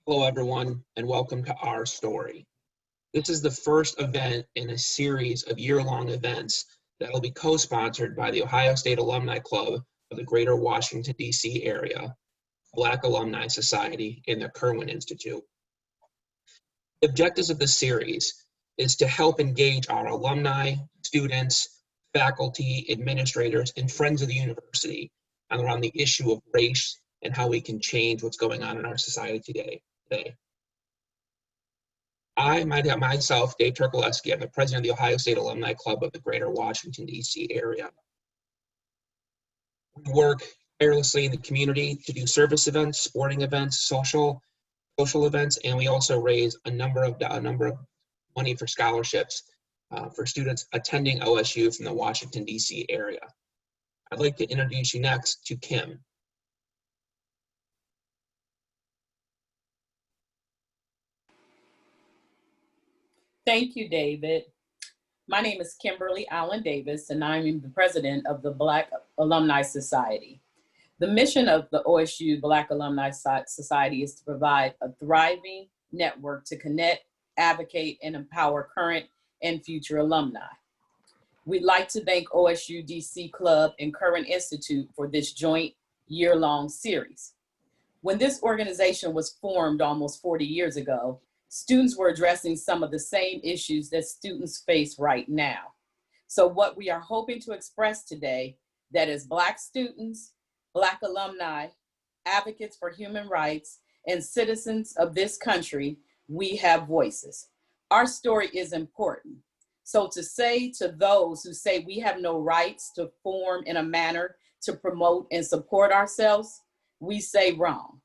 Hello, everyone, and welcome to Our Story. This is the first event in a series of year-long events that will be co-sponsored by the Ohio State Alumni Club of the Greater Washington, D.C. area, Black Alumni Society, and the Kirwan Institute. The objectives of this series is to help engage our alumni, students, faculty, administrators, and friends of the university around the issue of race and how we can change what's going on in our society today. Myself, Dave Turkaleski, I'm the president of the Ohio State Alumni Club of the Greater Washington, D.C. area. We work tirelessly in the community to do service events, sporting events, social events, and we also raise a number of money for scholarships for students attending OSU from the Washington, D.C. area. I'd like to introduce you next to Kim. Thank you, David. My name is Kimberly Allen Davis, and I'm the president of the Black Alumni Society. The mission of the OSU Black Alumni Society is to provide a thriving network to connect, advocate, and empower current and future alumni. We'd like to thank OSU DC Club and Kirwan Institute for this joint year-long series. When this organization was formed almost 40 years ago, students were addressing some of the same issues that students face right now. So what we are hoping to express today, that as Black students, Black alumni, advocates for human rights, and citizens of this country, we have voices. Our story is important. So to say to those who say we have no rights to form in a manner to promote and support ourselves, we say wrong.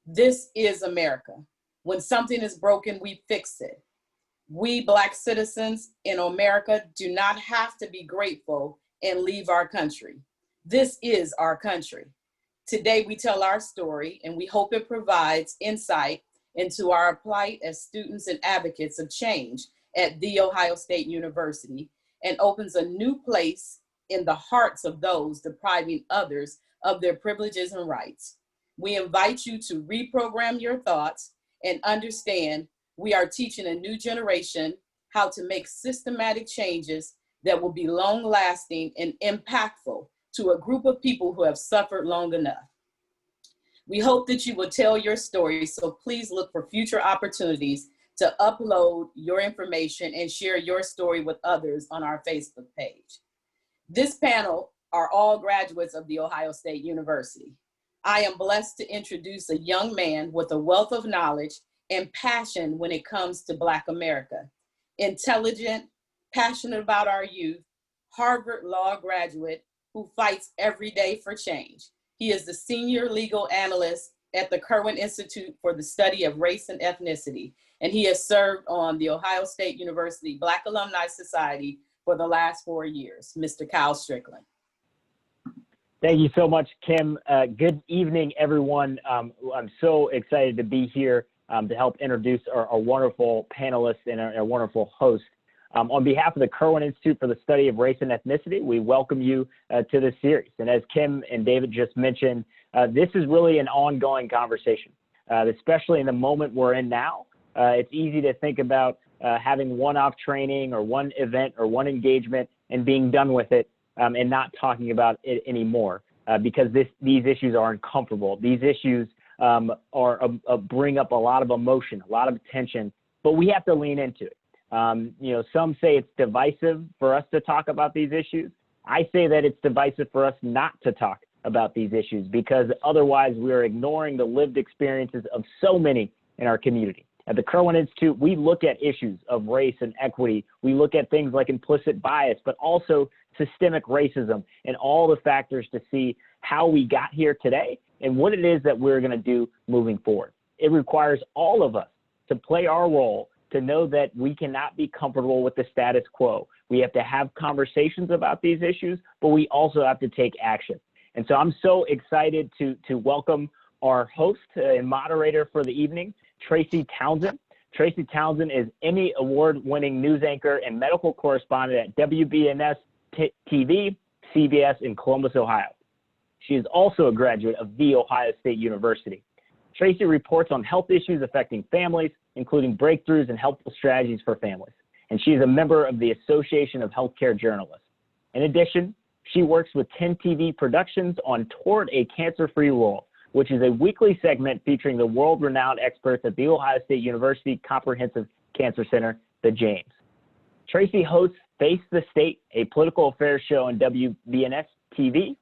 This is America. When something is broken, we fix it. We Black citizens in America do not have to be grateful and leave our country. This is our country. Today we tell our story, and we hope it provides insight into our plight as students and advocates of change at The Ohio State University, and opens a new place in the hearts of those depriving others of their privileges and rights. We invite you to reprogram your thoughts and understand we are teaching a new generation how to make systematic changes that will be long-lasting and impactful to a group of people who have suffered long enough. We hope that you will tell your story, so please look for future opportunities to upload your information and share your story with others on our Facebook page. This panel are all graduates of The Ohio State University. I am blessed to introduce a young man with a wealth of knowledge and passion when it comes to Black America. Intelligent, passionate about our youth, Harvard Law graduate who fights every day for change. He is the senior legal analyst at the Kirwan Institute for the Study of Race and Ethnicity, and he has served on the Ohio State University Black Alumni Society for the last 4 years. Mr. Kyle Strickland. Thank you so much, Kim. Good evening, everyone. I'm so excited to be here to help introduce our wonderful panelists and our wonderful host. On behalf of the Kirwan Institute for the Study of Race and Ethnicity, we welcome you to this series. And as Kim and David just mentioned, this is really an ongoing conversation, especially in the moment we're in now. It's easy to think about having one-off training or one event or one engagement and being done with it. And not talking about it anymore because these issues are uncomfortable. These issues bring up a lot of emotion, a lot of tension, but we have to lean into it. Some say it's divisive for us to talk about these issues. I say that it's divisive for us not to talk about these issues because otherwise we are ignoring the lived experiences of so many in our community. At the Kirwan Institute, we look at issues of race and equity. We look at things like implicit bias, but also systemic racism and all the factors to see how we got here today and what it is that we're going to do moving forward. It requires all of us to play our role to know that we cannot be comfortable with the status quo. We have to have conversations about these issues, but we also have to take action. And so I'm so excited to welcome our host and moderator for the evening, Tracy Townsend. Tracy Townsend is Emmy Award-winning news anchor and medical correspondent at WBNS TV, CBS in Columbus, Ohio. She is also a graduate of The Ohio State University. Tracy reports on health issues affecting families, including breakthroughs and helpful strategies for families. And she is a member of the Association of Healthcare Journalists. In addition, she works with 10 TV Productions on Toward a Cancer-Free World, which is a weekly segment featuring the world-renowned experts at the Ohio State University Comprehensive Cancer Center, the James. Tracy hosts Face the State, a political affairs show on WBNS TV.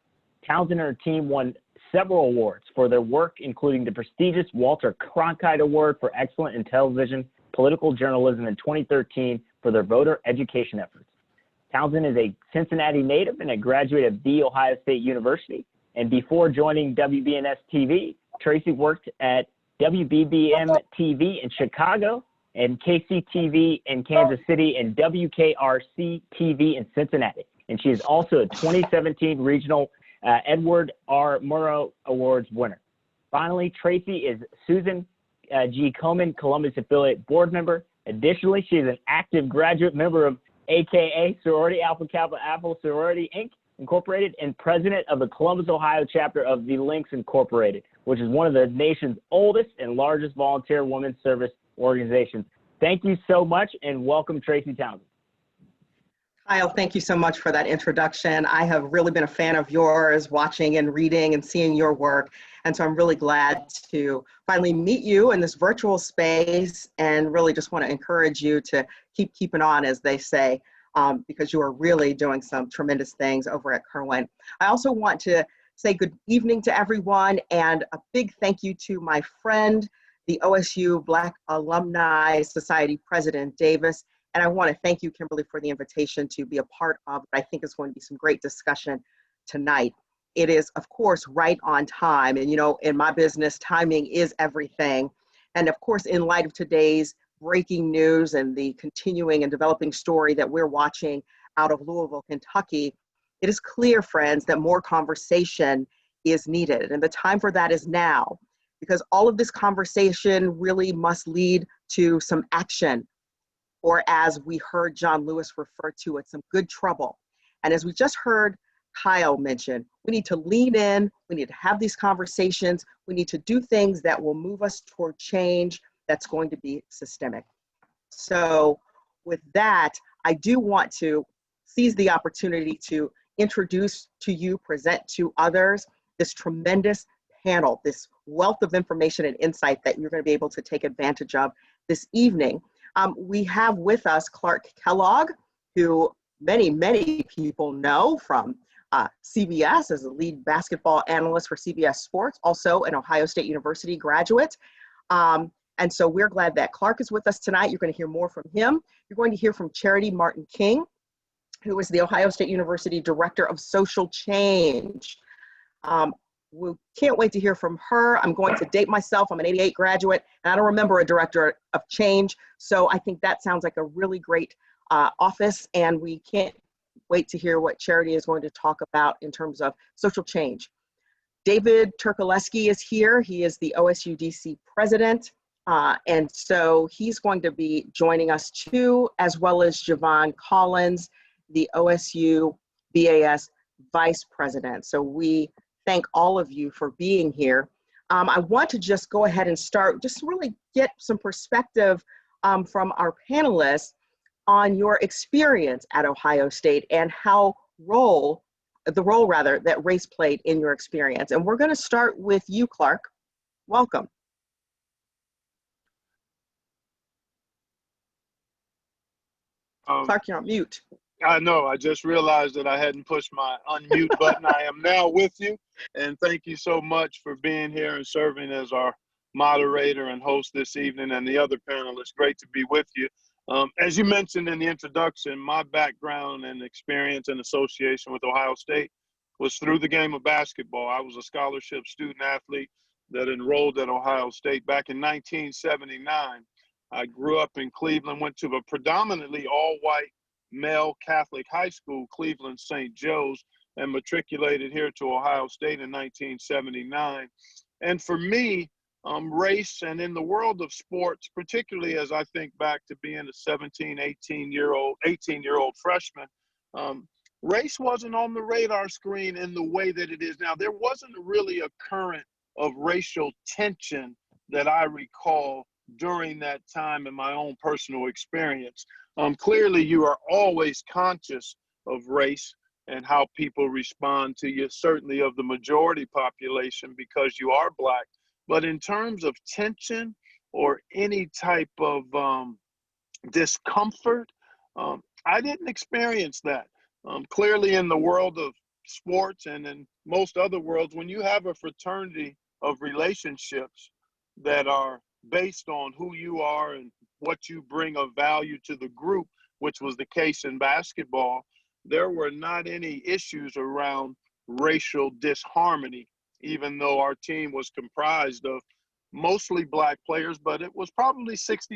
Townsend and her team won several awards for their work, including the prestigious Walter Cronkite Award for Excellence in Television Political Journalism in 2013 for their voter education efforts. Townsend is a Cincinnati native and a graduate of The Ohio State University. And before joining WBNS TV, Tracy worked at WBBM TV in Chicago and KCTV in Kansas City and WKRC TV in Cincinnati. And she is also a 2017 Regional Edward R. Murrow Awards winner. Finally, Tracy is Susan G. Komen Columbus Affiliate Board Member. Additionally, she is an active graduate member of AKA Sorority Alpha Kappa Alpha Sorority Inc. Incorporated and president of the Columbus, Ohio chapter of the Links Incorporated, which is one of the nation's oldest and largest volunteer women's service organizations. Thank you so much and welcome, Tracy Townsend. Kyle, thank you so much for that introduction. I have really been a fan of yours, watching and reading and seeing your work. And so I'm really glad to finally meet you in this virtual space and really just want to encourage you to keep keeping on, as they say, because you are really doing some tremendous things over at Kirwan. I also want to say good evening to everyone and a big thank you to my friend, the OSU Black Alumni Society President Davis. And I want to thank you, Kimberly, for the invitation to be a part of what I think is going to be some great discussion tonight. It is, of course, right on time. And, you know, in my business, timing is everything. And of course, in light of today's breaking news and the continuing and developing story that we're watching out of Louisville, Kentucky, it is clear, friends, that more conversation is needed. And the time for that is now, because all of this conversation really must lead to some action, or as we heard John Lewis refer to it, some good trouble. And as we just heard Kyle mention, we need to lean in, we need to have these conversations, we need to do things that will move us toward change that's going to be systemic. So with that, I do want to seize the opportunity to introduce to you, present to others, this tremendous panel, this wealth of information and insight that you're going to be able to take advantage of this evening. We have with us Clark Kellogg, who many people know from CBS as a lead basketball analyst for CBS Sports, also an Ohio State University graduate. And so we're glad that Clark is with us tonight. You're going to hear more from him. You're going to hear from Charity Martin King, who is the Ohio State University Director of Social Change. We can't wait to hear from her. I'm going to date myself. I'm an '88 graduate, and I don't remember a director of change. So I think that sounds like a really great office, and we can't wait to hear what Charity is going to talk about in terms of social change. David Turkaleski is here. He is the OSUDC president, and so he's going to be joining us too, as well as Jevon Collins, the OSU BAS vice president. So we thank all of you for being here. I want to just go ahead and start, just really get some perspective from our panelists on your experience at Ohio State and how the role that race played in your experience. And we're going to start with you, Clark. Welcome. Clark, you're on mute. I know, I just realized that I hadn't pushed my unmute button. I am now with you, and thank you so much for being here and serving as our moderator and host this evening, and the other panelists. Great to be with you. As you mentioned in the introduction, my background and experience and association with Ohio State was through the game of basketball. I was a scholarship student athlete that enrolled at Ohio State back in 1979. I grew up in Cleveland, went to a predominantly all-white male Catholic high school, Cleveland St. Joe's, and matriculated here to Ohio State in 1979. And for me, race and in the world of sports, particularly as I think back to being a 17, 18-year-old freshman, race wasn't on the radar screen in the way that it is now. There wasn't really a current of racial tension that I recall during that time in my own personal experience. Clearly, you are always conscious of race and how people respond to you, certainly of the majority population because you are Black. But in terms of tension or any type of discomfort, I didn't experience that. Clearly in the world of sports and in most other worlds, when you have a fraternity of relationships that are based on who you are and what you bring of value to the group, which was the case in basketball, there were not any issues around racial disharmony, even though our team was comprised of mostly Black players, but it was probably 65%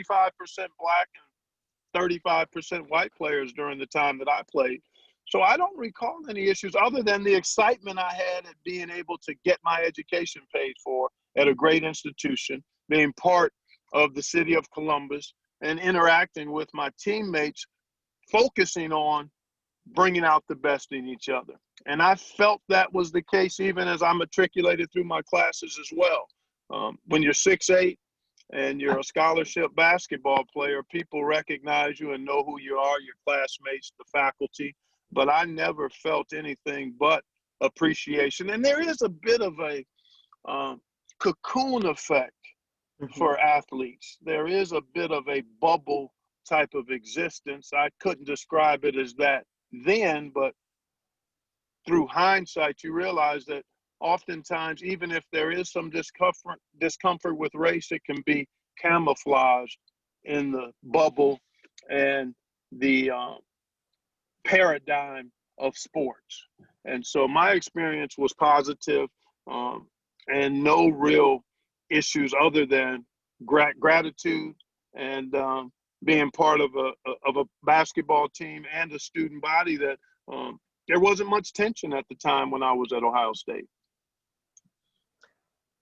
Black and 35% white players during the time that I played. So I don't recall any issues other than the excitement I had at being able to get my education paid for at a great institution, being part of the city of Columbus and interacting with my teammates, focusing on bringing out the best in each other. And I felt that was the case even as I matriculated through my classes as well. When you're 6'8", and you're a scholarship basketball player, people recognize you and know who you are, your classmates, the faculty. But I never felt anything but appreciation. And there is a bit of a cocoon effect for athletes. There is a bit of a bubble type of existence. I couldn't describe it as that then, but through hindsight, you realize that oftentimes, even if there is some discomfort with race, it can be camouflaged in the bubble and the paradigm of sports. And so my experience was positive, and no real issues other than gratitude and being part of a basketball team and a student body that there wasn't much tension at the time when I was at Ohio State.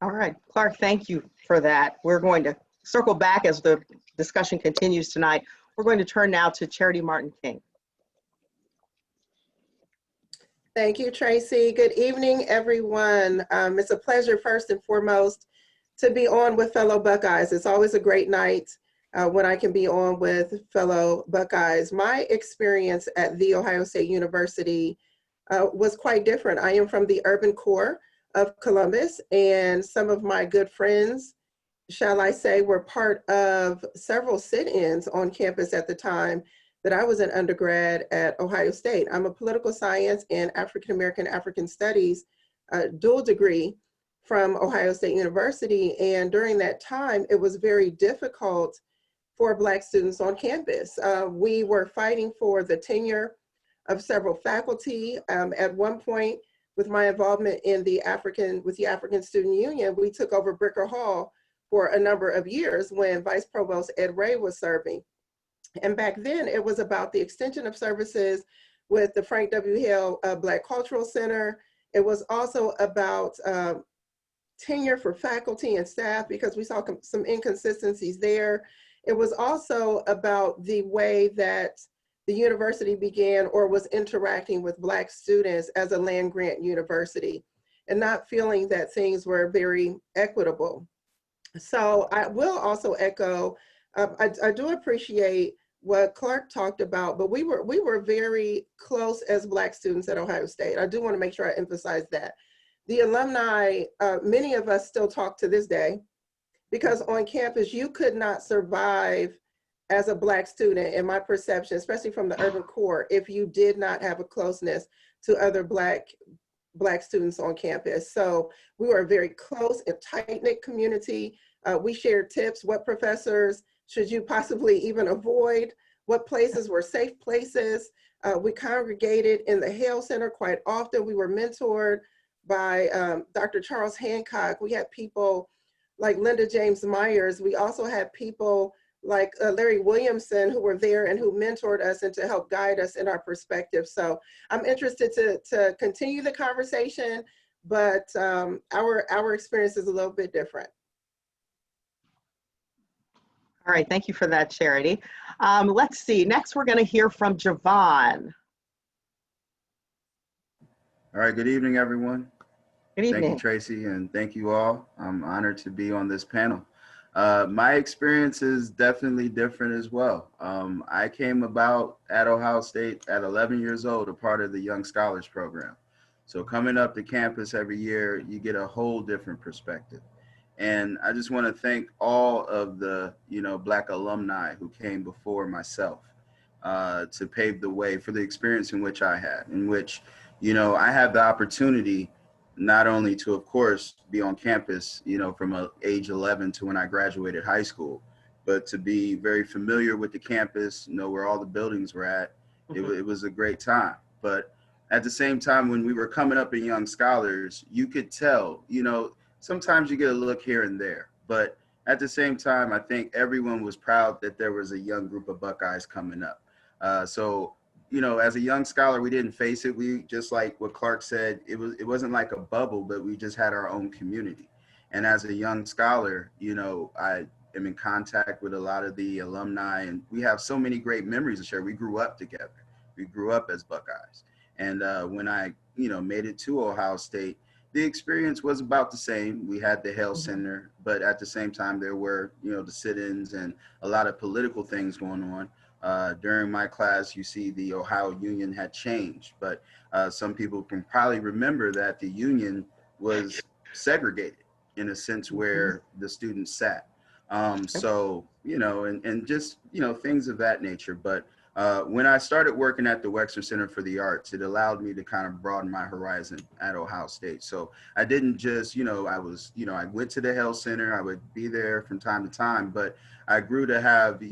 All right, Clark, thank you for that. We're going to circle back as the discussion continues tonight. We're going to turn now to Charity Martin-King. Thank you, Tracy. Good evening, everyone. It's a pleasure, first and foremost, to be on with fellow Buckeyes. It's always a great night when I can be on with fellow Buckeyes. My experience at The Ohio State University was quite different. I am from the urban core of Columbus, and some of my good friends, shall I say, were part of several sit-ins on campus at the time that I was an undergrad at Ohio State. I'm a political science and African Studies dual degree from Ohio State University, and during that time, it was very difficult for Black students on campus. We were fighting for the tenure of several faculty. At one point, with my involvement in the African Student Union, we took over Bricker Hall for a number of years when Vice Provost Ed Ray was serving. And back then, it was about the extension of services with the Frank W. Hill Black Cultural Center. It was also about tenure for faculty and staff because we saw some inconsistencies there. It was also about the way that the university began or was interacting with Black students as a land grant university and not feeling that things were very equitable. So I will also echo, I do appreciate what Clark talked about, but we were very close as Black students at Ohio State. I do want to make sure I emphasize that. The alumni, many of us still talk to this day, because on campus, you could not survive as a Black student, in my perception, especially from the urban core, if you did not have a closeness to other Black students on campus. So we were a very close and tight-knit community. We shared tips, what professors should you possibly even avoid, what places were safe places. We congregated in the Hale Center quite often. We were mentored by Dr. Charles Hancock. We had people like Linda James Myers. We also had people like Larry Williamson who were there and who mentored us and to help guide us in our perspective. So I'm interested to continue the conversation, but our experience is a little bit different. All right, thank you for that, Charity. Let's see, next we're gonna hear from Jevon. All right, good evening, everyone. Good evening. Thank you, Tracy, and thank you all. I'm honored to be on this panel. My experience is definitely different as well. I came about at Ohio State at 11 years old, a part of the Young Scholars Program. So coming up to campus every year, you get a whole different perspective. And I just want to thank all of the, Black alumni who came before myself to pave the way for the experience in which I had, in which, I had the opportunity not only to, of course, be on campus, from age 11 to when I graduated high school, but to be very familiar with the campus, know where all the buildings were at. It was a great time. But at the same time, when we were coming up in Young Scholars, you could tell, sometimes you get a look here and there, but at the same time, I think everyone was proud that there was a young group of Buckeyes coming up. So, as a young scholar, we didn't face it. We, just like what Clark said, it wasn't like a bubble, but we just had our own community. And as a young scholar, I am in contact with a lot of the alumni, and we have so many great memories to share. We grew up together. We grew up as Buckeyes. And when I, made it to Ohio State, the experience was about the same. We had the Hale Center, but at the same time, there were, the sit-ins and a lot of political things going on. During my class, you see the Ohio Union had changed, but some people can probably remember that the Union was segregated in a sense where the students sat. So, and just, things of that nature. But when I started working at the Wexner Center for the Arts, it allowed me to kind of broaden my horizon at Ohio State. So I didn't just, I went to the Hale Center, I would be there from time to time, but I grew to have,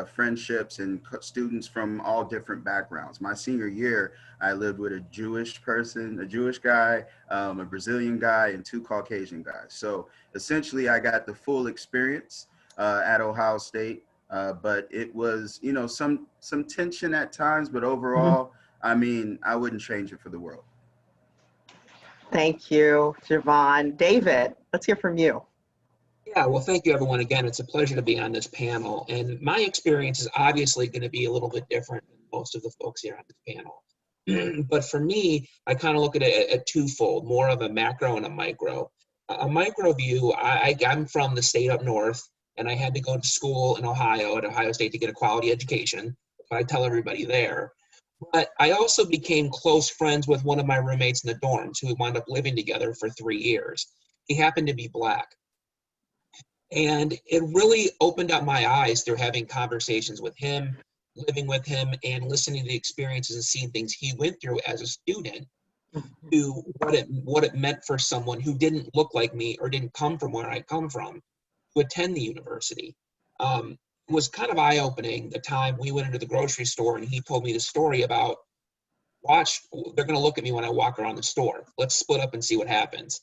friendships and students from all different backgrounds. My senior year, I lived with a Jewish person, a Jewish guy, a Brazilian guy, and 2 Caucasian guys. So essentially, I got the full experience at Ohio State. But it was, some tension at times, but overall, I mean, I wouldn't change it for the world. Thank you, Jevon. David, let's hear from you. Yeah, well, thank you, everyone. Again, it's a pleasure to be on this panel. And my experience is obviously going to be a little bit different than most of the folks here on this panel. But for me, I kind of look at it at twofold, more of a macro and a micro. A micro view, I'm from the state up north, and I had to go to school in Ohio, at Ohio State, to get a quality education. I tell everybody there. But I also became close friends with one of my roommates in the dorms who we wound up living together for 3 years. He happened to be Black. And it really opened up my eyes through having conversations with him, living with him, and listening to the experiences and seeing things he went through as a student, to what it meant for someone who didn't look like me or didn't come from where I come from to attend the university. It was kind of eye-opening the time we went into the grocery store and he told me the story about, watch, they're going to look at me when I walk around the store. Let's split up and see what happens.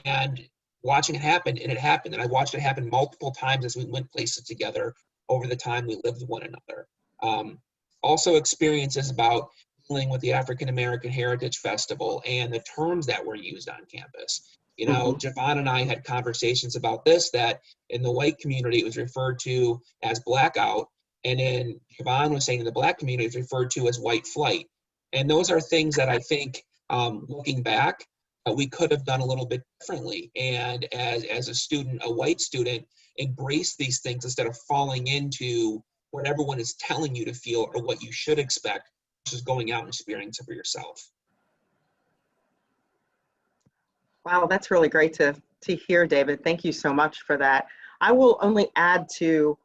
And watching it happen, and it happened. And I watched it happen multiple times as we went places together over the time we lived with one another. Also experiences about dealing with the African American Heritage Festival and the terms that were used on campus. Jevon and I had conversations about this, that in the white community it was referred to as blackout, and then Jevon was saying in the Black community it's referred to as white flight. And those are things that I think, looking back, we could have done a little bit differently. And as a student, a white student, embrace these things instead of falling into what everyone is telling you to feel or what you should expect, versus going out and experiencing it for yourself. Wow, that's really great to hear, David. Thank you so much for that. I will only add to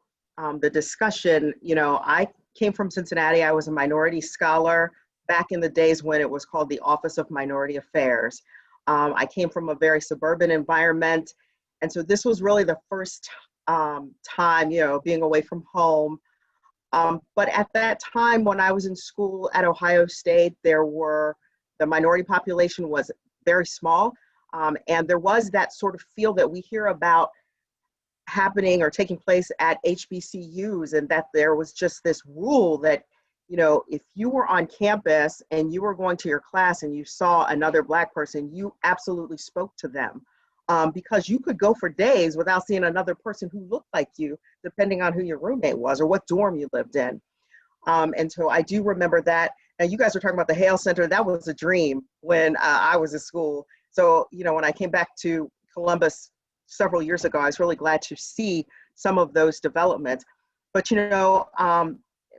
the discussion. I came from Cincinnati. I was a minority scholar back in the days when it was called the Office of Minority Affairs. I came from a very suburban environment. And so this was really the first time, being away from home. But at that time, when I was in school at Ohio State, the minority population was very small. And there was that sort of feel that we hear about happening or taking place at HBCUs, and that there was just this rule that, if you were on campus and you were going to your class and you saw another Black person, you absolutely spoke to them, because you could go for days without seeing another person who looked like you, depending on who your roommate was or what dorm you lived in. And so I do remember that. And you guys were talking about the Hale Center. That was a dream when I was in school. So, when I came back to Columbus several years ago. I was really glad to see some of those developments. But,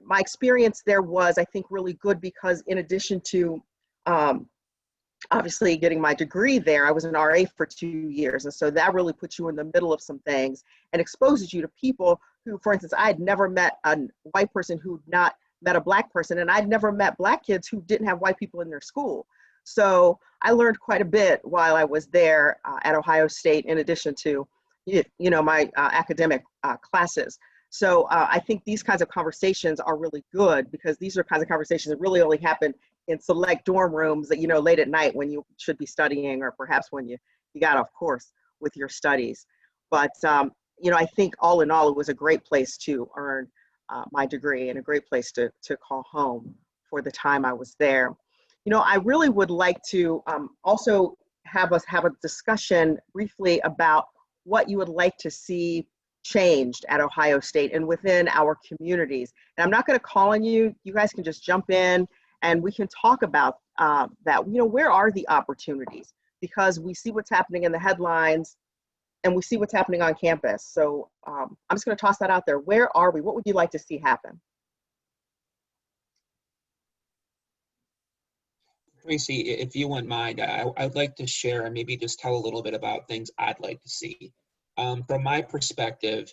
my experience there was, I think, really good because in addition to obviously getting my degree there, I was an RA for 2 years. And so that really puts you in the middle of some things and exposes you to people who, for instance, I had never met a white person who'd not met a Black person, and I'd never met Black kids who didn't have white people in their school. So I learned quite a bit while I was there at Ohio State, in addition to, my academic classes. So I think these kinds of conversations are really good because these are kinds of conversations that really only happen in select dorm rooms that, late at night when you should be studying, or perhaps when you got off course with your studies. But, I think all in all, it was a great place to earn my degree and a great place to call home for the time I was there. I really would like to also have us have a discussion briefly about what you would like to see changed at Ohio State and within our communities. And I'm not going to call on you. You guys can just jump in and we can talk about that. Where are the opportunities? Because we see what's happening in the headlines and we see what's happening on campus. So I'm just going to toss that out there. Where are we? What would you like to see happen? Tracy, if you wouldn't mind, I'd like to share and maybe just tell a little bit about things I'd like to see. From my perspective,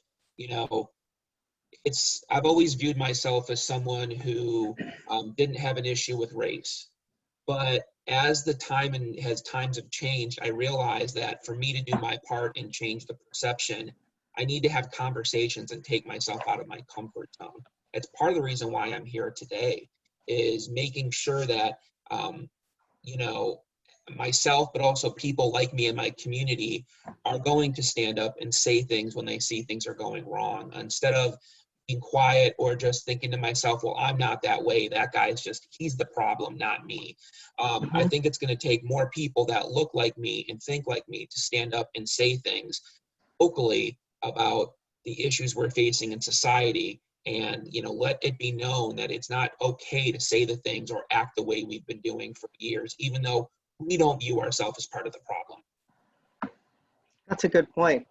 I've always viewed myself as someone who didn't have an issue with race. But as times have changed, I realized that for me to do my part and change the perception, I need to have conversations and take myself out of my comfort zone. It's part of the reason why I'm here today, is making sure that, myself, but also people like me in my community are going to stand up and say things when they see things are going wrong, instead of being quiet or just thinking to myself, well, I'm not that way. That guy's he's the problem, not me. I think it's going to take more people that look like me and think like me to stand up and say things vocally about the issues we're facing in society, and let it be known that it's not okay to say the things or act the way we've been doing for years, even though we don't view ourselves as part of the problem. That's a good point.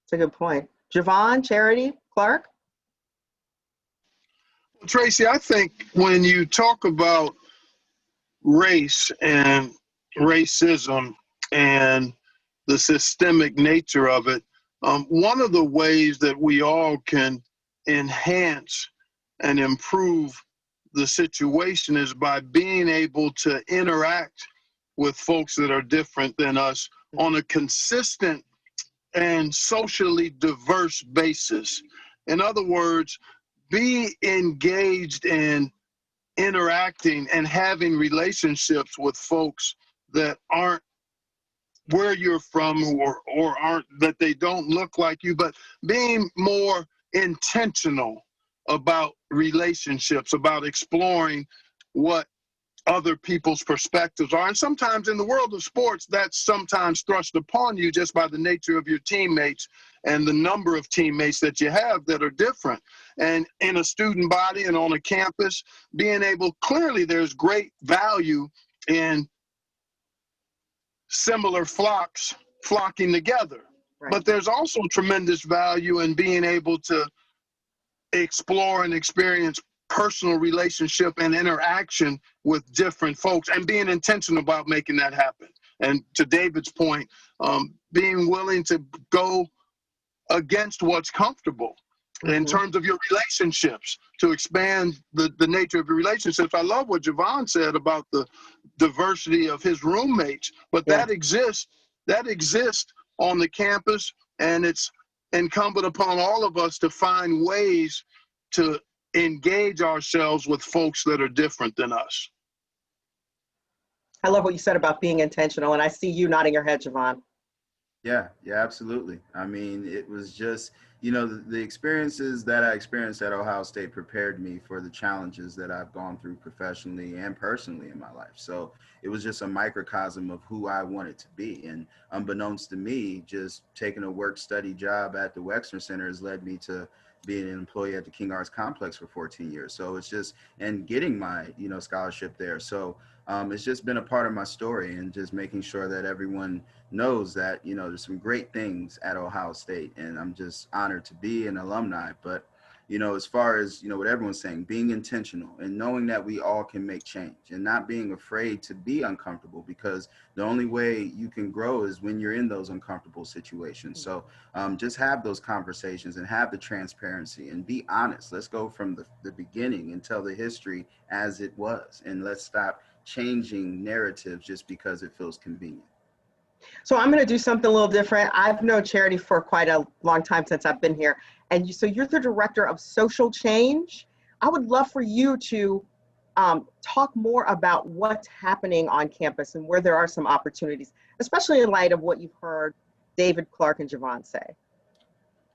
That's a good point. Jevon, Charity, Clark? Well, Tracy, I think when you talk about race and racism and the systemic nature of it, one of the ways that we all can enhance and improve the situation is by being able to interact with folks that are different than us on a consistent and socially diverse basis. In other words, be engaged in interacting and having relationships with folks that aren't where you're from or aren't, that they don't look like you, but being more intentional about relationships, about exploring what other people's perspectives are. And sometimes in the world of sports, that's sometimes thrust upon you just by the nature of your teammates and the number of teammates that you have that are different. And in a student body and on a campus, being able, clearly there's great value in similar flocks flocking together. Right. But there's also tremendous value in being able to explore and experience personal relationship and interaction with different folks and being intentional about making that happen. And to David's point, being willing to go against what's comfortable in terms of your relationships, to expand the nature of your relationships. I love what Jevon said about the diversity of his roommates, but that exists on the campus, and it's incumbent upon all of us to find ways to engage ourselves with folks that are different than us. I love what you said about being intentional, and I see you nodding your head, Jevon. Yeah, absolutely. I mean, it was just, the experiences that I experienced at Ohio State prepared me for the challenges that I've gone through professionally and personally in my life. So it was just a microcosm of who I wanted to be. And unbeknownst to me, just taking a work study job at the Wexner Center has led me to being an employee at the King Arts Complex for 14 years. So it's just, and getting my, scholarship there. So it's just been a part of my story, and just making sure that everyone knows that, there's some great things at Ohio State, and I'm just honored to be an alumni. But as far as, what everyone's saying, being intentional and knowing that we all can make change, and not being afraid to be uncomfortable, because the only way you can grow is when you're in those uncomfortable situations. So just have those conversations and have the transparency and be honest. Let's go from the beginning and tell the history as it was. And let's stop changing narratives just because it feels convenient. So I'm going to do something a little different. I've known Charity for quite a long time since I've been here. And so you're the director of social change. I would love for you to talk more about what's happening on campus and where there are some opportunities, especially in light of what you've heard David, Clark, and Jevon say.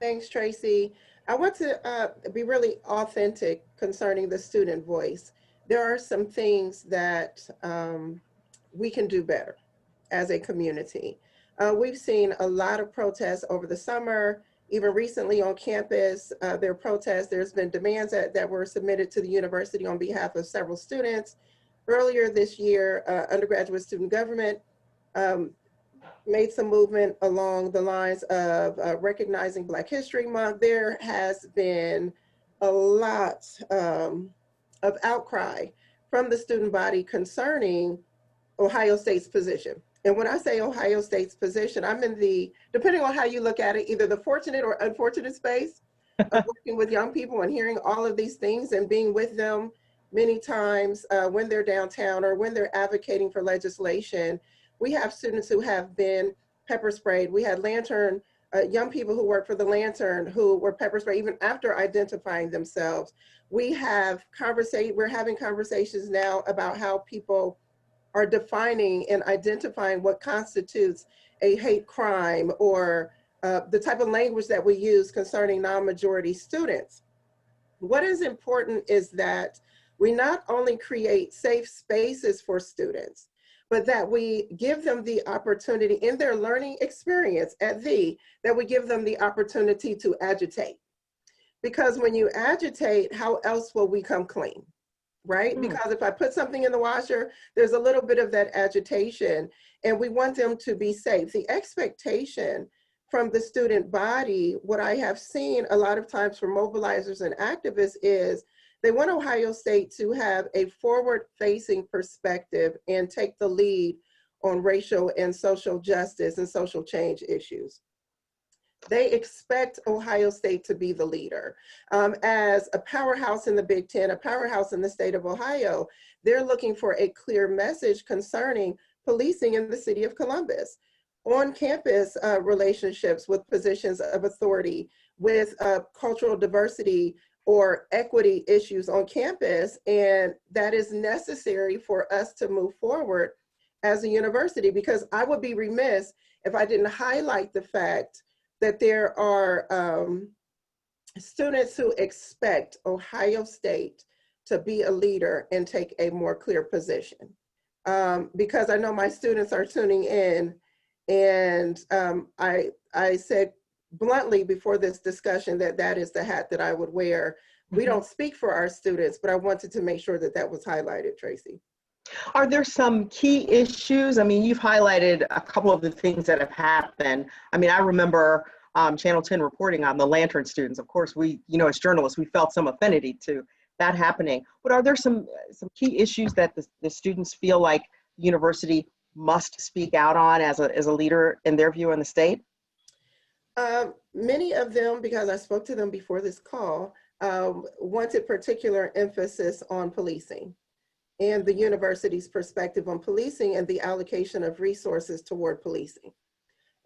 Thanks, Tracy. I want to be really authentic concerning the student voice. There are some things that we can do better as a community. We've seen a lot of protests over the summer. Even recently on campus, there are protests. There's been demands that were submitted to the university on behalf of several students. Earlier this year, undergraduate student government made some movement along the lines of recognizing Black History Month. There has been a lot of outcry from the student body concerning Ohio State's position. And when I say Ohio State's position, I'm in the, depending on how you look at it, either the fortunate or unfortunate space of working with young people and hearing all of these things and being with them many times when they're downtown or when they're advocating for legislation. We have students who have been pepper sprayed. We had Lantern, young people who work for the Lantern who were pepper sprayed even after identifying themselves. We're having conversations now about how people are defining and identifying what constitutes a hate crime, or the type of language that we use concerning non-majority students. What is important is that we not only create safe spaces for students, but that we give them the opportunity in their learning experience that we give them the opportunity to agitate. Because when you agitate, how else will we come clean? Right? Because if I put something in the washer, there's a little bit of that agitation, and we want them to be safe. The expectation from the student body, what I have seen a lot of times from mobilizers and activists, is they want Ohio State to have a forward-facing perspective and take the lead on racial and social justice and social change issues. They expect Ohio State to be the leader. As a powerhouse in the Big Ten, a powerhouse in the state of Ohio, they're looking for a clear message concerning policing in the city of Columbus. On campus relationships with positions of authority, with cultural diversity or equity issues on campus, and that is necessary for us to move forward as a university, because I would be remiss if I didn't highlight the fact that there are students who expect Ohio State to be a leader and take a more clear position. Because I know my students are tuning in, and I said bluntly before this discussion that is the hat that I would wear. We don't speak for our students, but I wanted to make sure that that was highlighted, Tracy. Are there some key issues? I mean, you've highlighted a couple of the things that have happened. I mean, I remember Channel 10 reporting on the Lantern students. Of course, we, as journalists, we felt some affinity to that happening. But are there some key issues that the students feel like the university must speak out on as a leader in their view in the state? Many of them, because I spoke to them before this call, wanted particular emphasis on policing and the university's perspective on policing and the allocation of resources toward policing.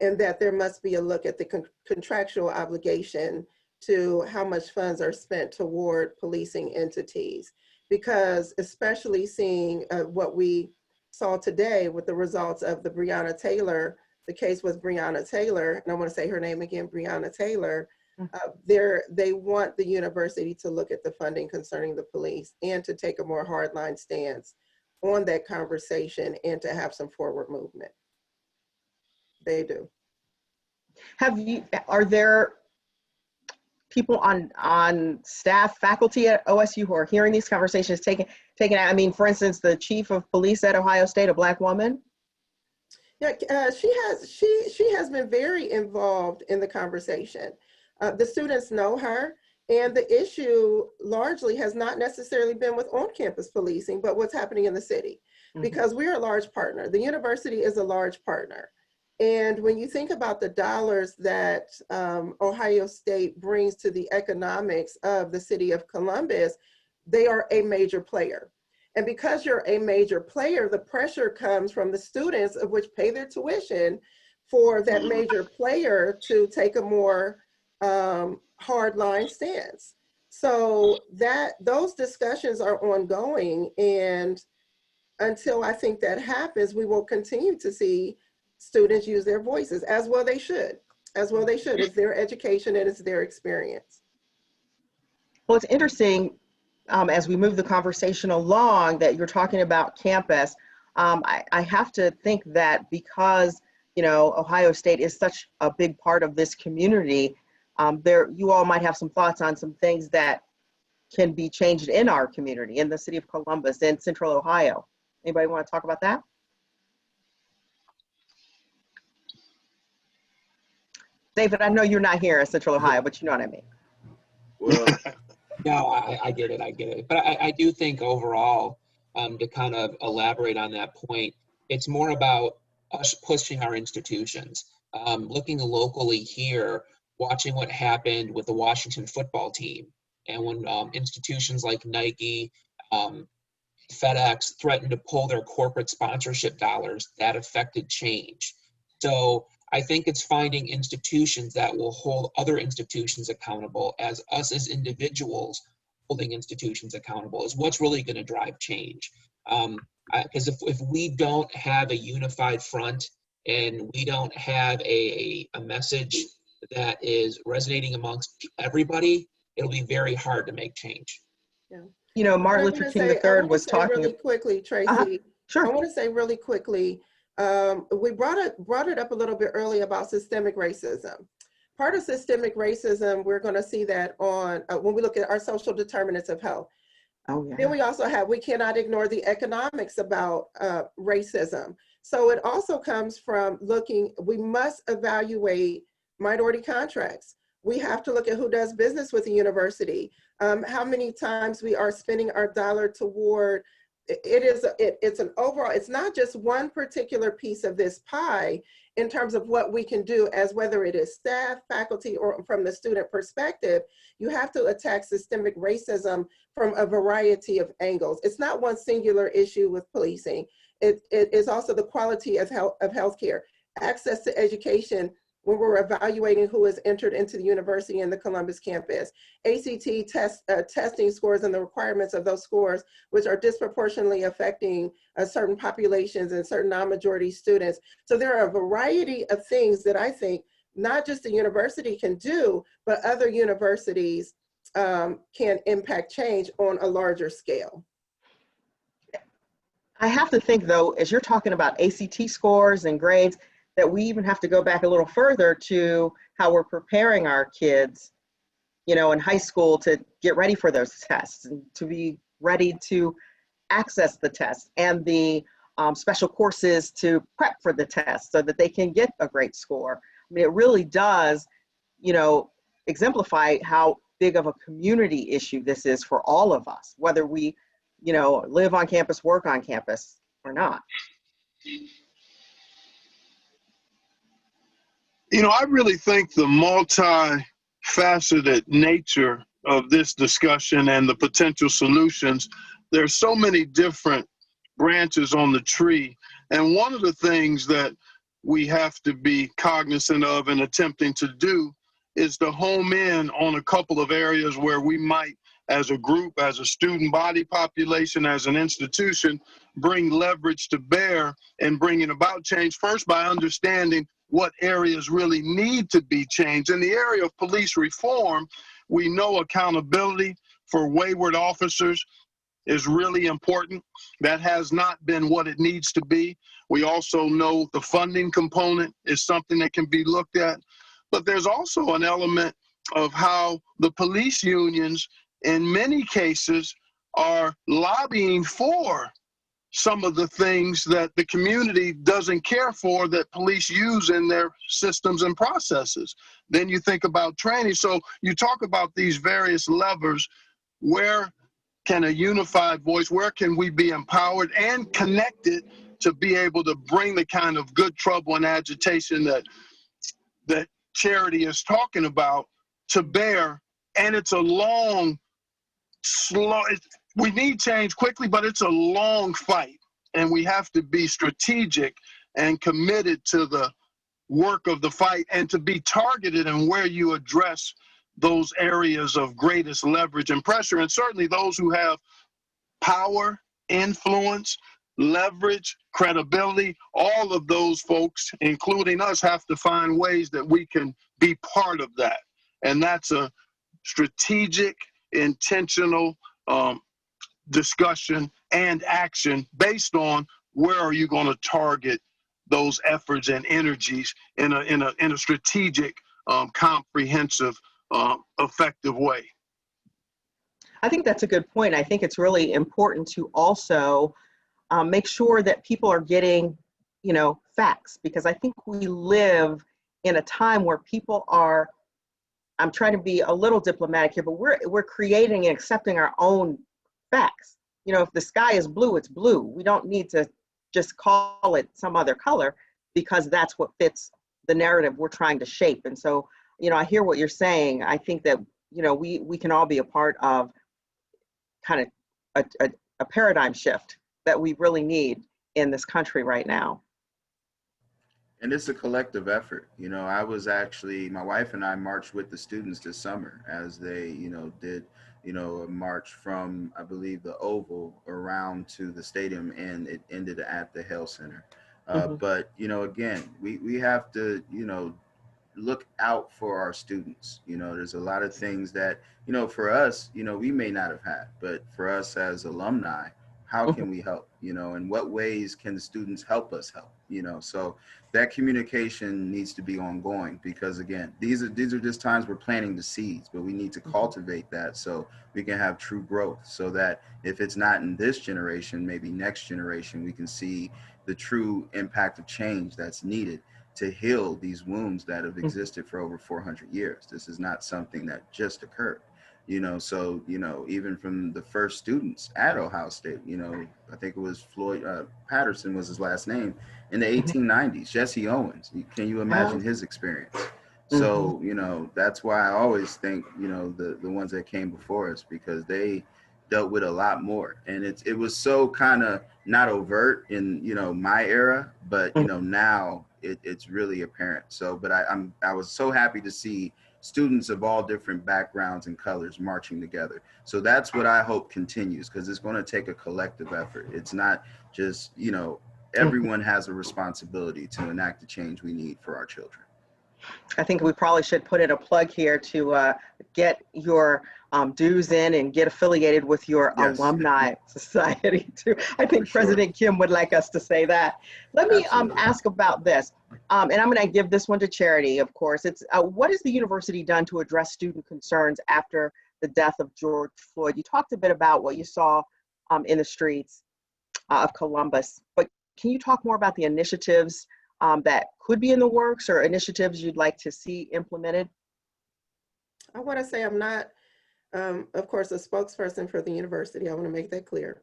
And that there must be a look at the contractual obligation to how much funds are spent toward policing entities. Because especially seeing what we saw today with the results of the Breonna Taylor, the case with Breonna Taylor, and I want to say her name again, Breonna Taylor, they want the university to look at the funding concerning the police and to take a more hardline stance on that conversation and to have some forward movement. They do. Are there people on staff, faculty at OSU who are hearing these conversations taking I mean, for instance, the chief of police at Ohio State, a Black woman? Yeah, she has been very involved in the conversation. The students know her, and the issue largely has not necessarily been with on-campus policing, but what's happening in the city, because we're a large partner. The university is a large partner. And when you think about the dollars that Ohio State brings to the economics of the city of Columbus, they are a major player. And because you're a major player, the pressure comes from the students, of which pay their tuition, for that major player to take a more hardline stance. So those discussions are ongoing, and until I think that happens, we will continue to see students use their voices, as well they should. As well they should. It's their education and it's their experience. Well, it's interesting as we move the conversation along that you're talking about campus. I have to think that because, you know, Ohio State is such a big part of this community, you all might have some thoughts on some things that can be changed in our community, in the city of Columbus and Central Ohio. Anybody want to talk about that? David, I know you're not here in Central Ohio, but you know what I mean. Well, No, I get it. But I do think overall, to kind of elaborate on that point, it's more about us pushing our institutions. Looking locally here, watching what happened with the Washington football team, and when institutions like Nike, FedEx threatened to pull their corporate sponsorship dollars, that affected change. So I think it's finding institutions that will hold other institutions accountable as us as individuals holding institutions accountable is what's really going to drive change. Because if we don't have a unified front and we don't have a message that is resonating amongst everybody, it'll be very hard to make change. Yeah. You know, Martin Luther King III was talking really quickly, Tracy. Sure. I want to say really quickly, we brought it up a little bit earlier about systemic racism. Part of systemic racism, we're going to see that on when we look at our social determinants of health. Oh, yeah. Then we also we cannot ignore the economics about racism. So it also comes from we must evaluate minority contracts. We have to look at who does business with the university, how many times we are spending our dollar toward. It's an overall, it's not just one particular piece of this pie in terms of what we can do as whether it is staff, faculty, or from the student perspective. You have to attack systemic racism from a variety of angles. It's not one singular issue with policing. It is also the quality of healthcare, access to education when we're evaluating who has entered into the university and the Columbus campus, ACT testing scores and the requirements of those scores, which are disproportionately affecting certain populations and certain non-majority students. So there are a variety of things that I think not just the university can do, but other universities can impact change on a larger scale. I have to think though, as you're talking about ACT scores and grades, that we even have to go back a little further to how we're preparing our kids, you know, in high school to get ready for those tests and to be ready to access the tests and the special courses to prep for the test so that they can get a great score. I mean, it really does, you know, exemplify how big of a community issue this is for all of us, whether we, you know, live on campus, work on campus or not. You know, I really think the multifaceted nature of this discussion and the potential solutions, there's so many different branches on the tree. And one of the things that we have to be cognizant of and attempting to do is to home in on a couple of areas where we might, as a group, as a student body population, as an institution, bring leverage to bear in bringing about change, first by understanding what areas really need to be changed. In the area of police reform, we know accountability for wayward officers is really important. That has not been what it needs to be. We also know the funding component is something that can be looked at. But there's also an element of how the police unions in many cases are lobbying for some of the things that the community doesn't care for that police use in their systems and processes. Then you think about training. So you talk about these various levers. Where can a unified voice, where can we be empowered and connected to be able to bring the kind of good trouble and agitation that Charity is talking about to bear? And it's a long, slow, we need change quickly, but it's a long fight. And we have to be strategic and committed to the work of the fight and to be targeted in where you address those areas of greatest leverage and pressure. And certainly those who have power, influence, leverage, credibility, all of those folks, including us, have to find ways that we can be part of that. And that's a strategic, intentional discussion and action based on where are you going to target those efforts and energies in a strategic, comprehensive, effective way. I think that's a good point. I think it's really important to also make sure that people are getting, facts, because I think we live in a time where people are, I'm trying to be a little diplomatic here, but we're creating and accepting our own facts. If the sky is blue, it's blue. We don't need to just call it some other color because that's what fits the narrative we're trying to shape. And so, I hear what you're saying. I think that, we can all be a part of kind of a paradigm shift that we really need in this country right now. And it's a collective effort. I was actually, my wife and I marched with the students this summer as they, did, a march from, I believe, the Oval around to the stadium, and it ended at the Hale Center. But, again, we have to, look out for our students. There's a lot of things that, for us, we may not have had, but for us as alumni, how can we help, in what ways can the students help us help, so that communication needs to be ongoing, because again, these are just times we're planting the seeds, but we need to cultivate that so we can have true growth, so that if it's not in this generation, maybe next generation, we can see the true impact of change that's needed to heal these wounds that have existed for over 400 years. This is not something that just occurred. So, even from the first students at Ohio State, I think it was Floyd Patterson was his last name, in the 1890s, Jesse Owens. Can you imagine his experience? So, that's why I always think, the ones that came before us, because they dealt with a lot more. And it was so kind of not overt in, my era, but, now it's really apparent. So, but I was so happy to see students of all different backgrounds and colors marching together. So that's what I hope continues, because it's going to take a collective effort. It's not just, everyone has a responsibility to enact the change we need for our children. I think we probably should put in a plug here to get your dues in and get affiliated with your Alumni Society too. I think President Kim would like us to say that. Let me ask about this, and I'm going to give this one to Charity, of course. It's what has the university done to address student concerns after the death of George Floyd? You talked a bit about what you saw in the streets of Columbus, but can you talk more about the initiatives that could be in the works, or initiatives you'd like to see implemented? I want to say I'm not, of course, a spokesperson for the university. I want to make that clear.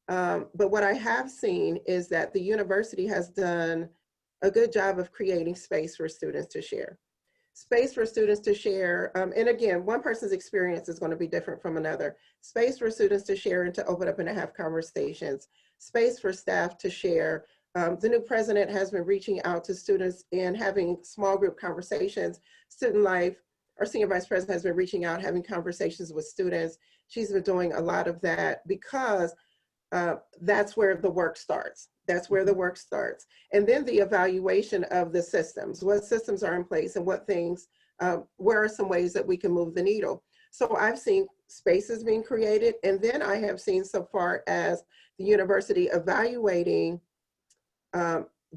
But what I have seen is that the university has done a good job of creating space for students to share. Space for students to share, and again, one person's experience is going to be different from another. Space for students to share and to open up and to have conversations. Space for staff to share. The new president has been reaching out to students and having small group conversations. Student Life, our senior vice president, has been reaching out, having conversations with students. She's been doing a lot of that because that's where the work starts. That's where the work starts. And then the evaluation of the systems. What systems are in place and what things, where are some ways that we can move the needle? So I've seen spaces being created, and then I have seen so far as the university evaluating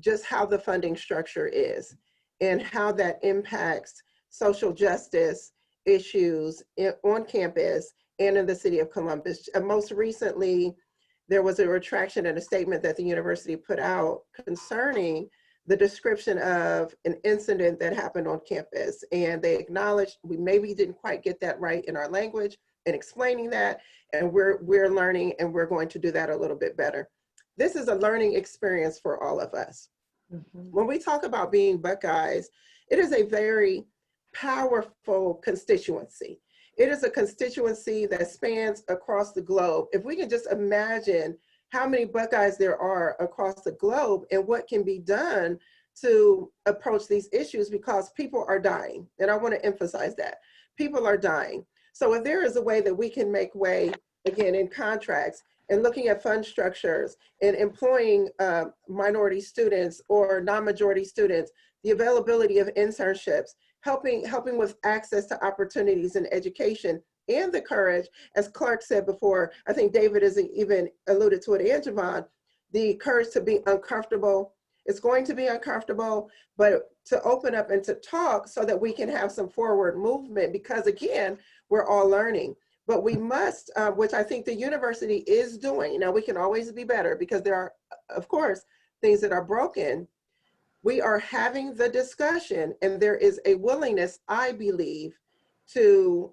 just how the funding structure is and how that impacts social justice issues on campus and in the city of Columbus. Most recently, there was a retraction and a statement that the university put out concerning the description of an incident that happened on campus. And they acknowledged we maybe didn't quite get that right in our language and explaining that. And we're learning, and we're going to do that a little bit better. This is a learning experience for all of us. When we talk about being Buckeyes, it is a very powerful constituency. It is a constituency that spans across the globe. If we can just imagine how many Buckeyes there are across the globe and what can be done to approach these issues, because people are dying. And I want to emphasize that. People are dying. So if there is a way that we can make way, again, in contracts and looking at fund structures and employing minority students or non-majority students, the availability of internships, helping with access to opportunities in education, and the courage, as Clark said before, I think David has even alluded to it, and Jevon, the courage to be uncomfortable. It's going to be uncomfortable, but to open up and to talk so that we can have some forward movement, because again, we're all learning. But we must, which I think the university is doing. Now, we can always be better because there are, of course, things that are broken. We are having the discussion, and there is a willingness, I believe, to